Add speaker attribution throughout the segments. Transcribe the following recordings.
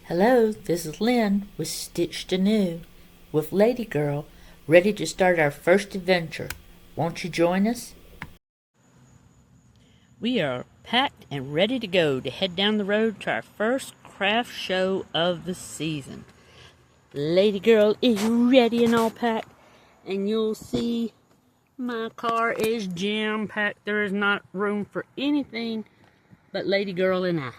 Speaker 1: Hello, this is Lynn with Stitched Anew with Lady Girl, ready to start our first adventure. Won't you join us?
Speaker 2: We are packed and ready to go to head down the road to our first craft show of the season. Lady Girl is ready and all packed, and you'll see my car is jam-packed. There is not room for anything but Lady Girl and I.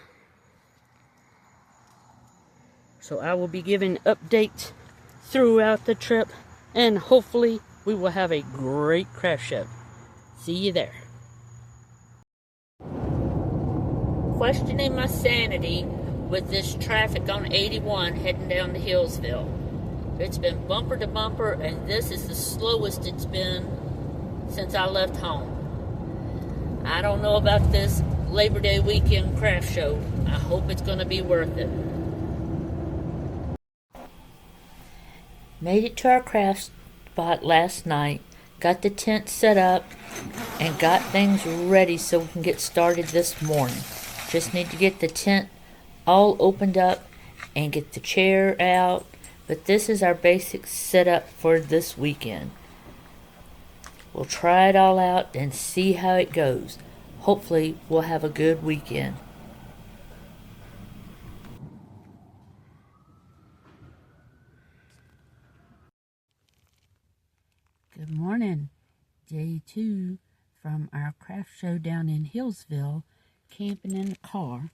Speaker 2: So I will be giving updates throughout the trip, and hopefully we will have a great craft show. See you there.
Speaker 1: Questioning my sanity with this traffic on 81 heading down to Hillsville. It's been bumper to bumper, and this is the slowest it's been since I left home. I don't know about this Labor Day weekend craft show. I hope it's going to be worth it. Made it to our craft spot last night, got the tent set up, and got things ready so we can get started this morning. Just need to get the tent all opened up and get the chair out, but this is our basic setup for this weekend. We'll try it all out and see how it goes. Hopefully we'll have a good weekend.
Speaker 2: Good morning. Day 2 from our craft show down in Hillsville, camping in the car.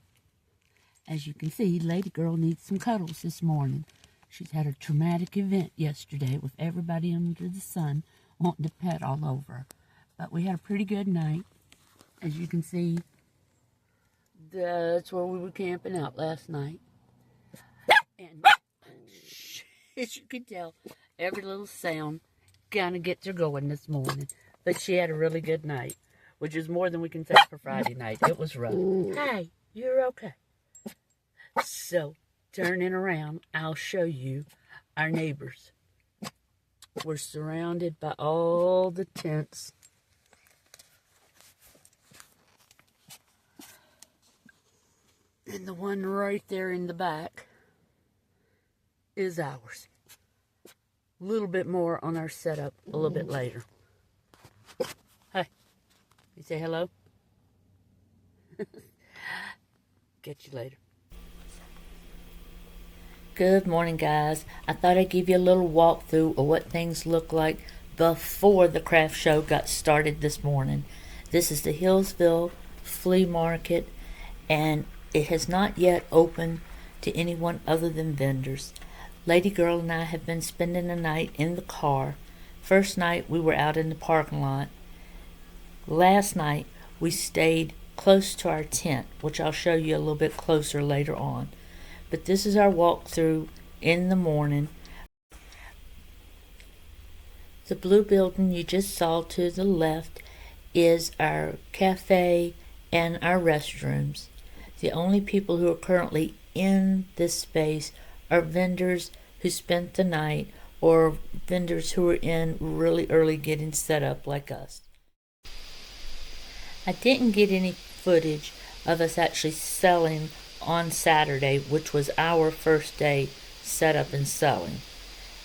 Speaker 2: As you can see, Lady Girl needs some cuddles this morning. She's had a traumatic event yesterday with everybody under the sun wanting to pet all over her. But we had a pretty good night. As you can see, that's where we were camping out last night. And as you can tell, every little sound kind of gets her going this morning. But she had a really good night, which is more than we can say for Friday night. It was rough. Hey, you're okay. So, turning around, I'll show you our neighbors. We're surrounded by all the tents. And the one right there in the back is ours. A little bit more on our setup a little bit later. Hi. You say hello? Catch you later.
Speaker 1: Good morning, guys. I thought I'd give you a little walkthrough of what things look like before the craft show got started this morning. This is the Hillsville Flea Market, and it has not yet opened to anyone other than vendors. Lady Girl and I have been spending the night in the car. First night we were out in the parking lot. Last night we stayed close to our tent, which I'll show you a little bit closer later on. But this is our walkthrough in the morning. The blue building you just saw to the left is our cafe and our restrooms. The only people who are currently in this space are vendors who spent the night or vendors who are in really early getting set up like us. I didn't get any footage of us actually selling on Saturday, which was our first day set up and selling.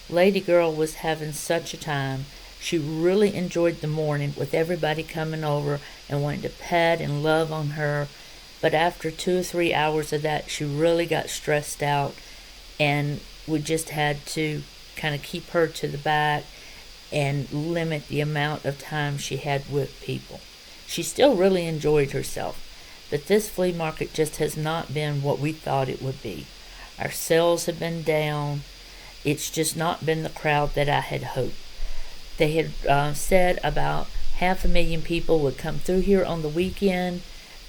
Speaker 1: Lady Girl was having such a time. She really enjoyed the morning with everybody coming over and wanting to pet and love on her. But after 2 or 3 hours of that, she really got stressed out, and we just had to kind of keep her to the back and limit the amount of time she had with people. She still really enjoyed herself, but this flea market just has not been what we thought it would be. Our sales have been down. It's just not been the crowd that I had hoped. They had said about 500,000 people would come through here on the weekend,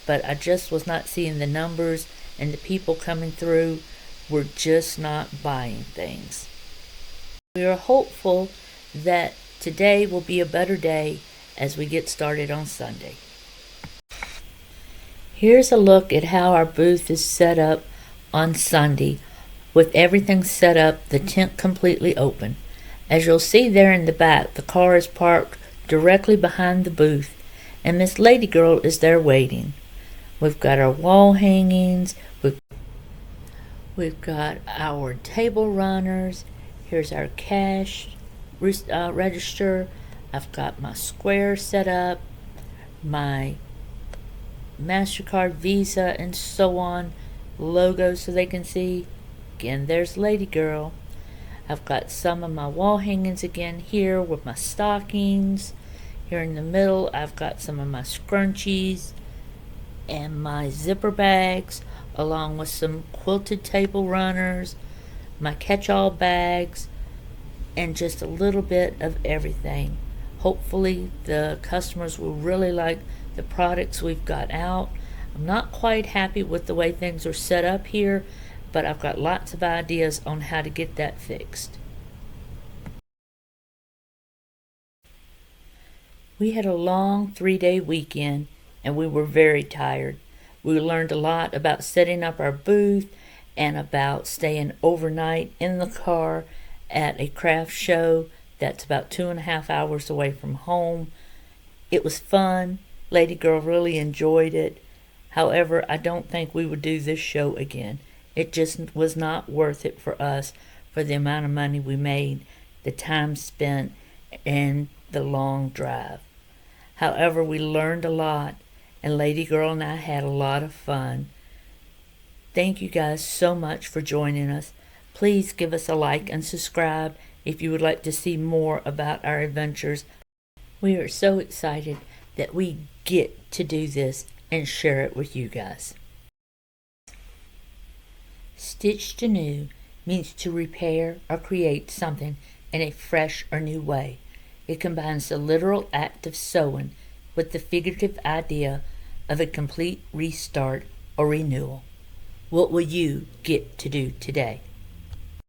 Speaker 1: but I just was not seeing the numbers, and the people coming through were just not buying things. We are hopeful that today will be a better day as we get started on Sunday. Here's a look at how our booth is set up on Sunday, with everything set up, the tent completely open. As you'll see there in the back, the car is parked directly behind the booth, and Miss Lady Girl is there waiting. We've got our wall hangings, We've got our table runners. Here's our cash register. I've got my Square set up, my MasterCard, Visa, and so on logos so they can see. Again, there's Lady Girl. I've got some of my wall hangings again here with my stockings. Here in the middle, I've got some of my scrunchies and my zipper bags, along with some quilted table runners, my catch-all bags, and just a little bit of everything. Hopefully the customers will really like the products we've got out. I'm not quite happy with the way things are set up here, but I've got lots of ideas on how to get that fixed. We had a long 3-day weekend and we were very tired. We learned a lot about setting up our booth and about staying overnight in the car at a craft show that's about 2.5 hours away from home. It was fun. Lady Girl really enjoyed it. However, I don't think we would do this show again. It just was not worth it for us for the amount of money we made, the time spent, and the long drive. However, we learned a lot, and Lady Girl and I had a lot of fun. Thank you guys so much for joining us. Please give us a like and subscribe if you would like to see more about our adventures. We are so excited that we get to do this and share it with you guys. Stitched anew means to repair or create something in a fresh or new way. It combines the literal act of sewing with the figurative idea of a complete restart or renewal. What will you get to do today?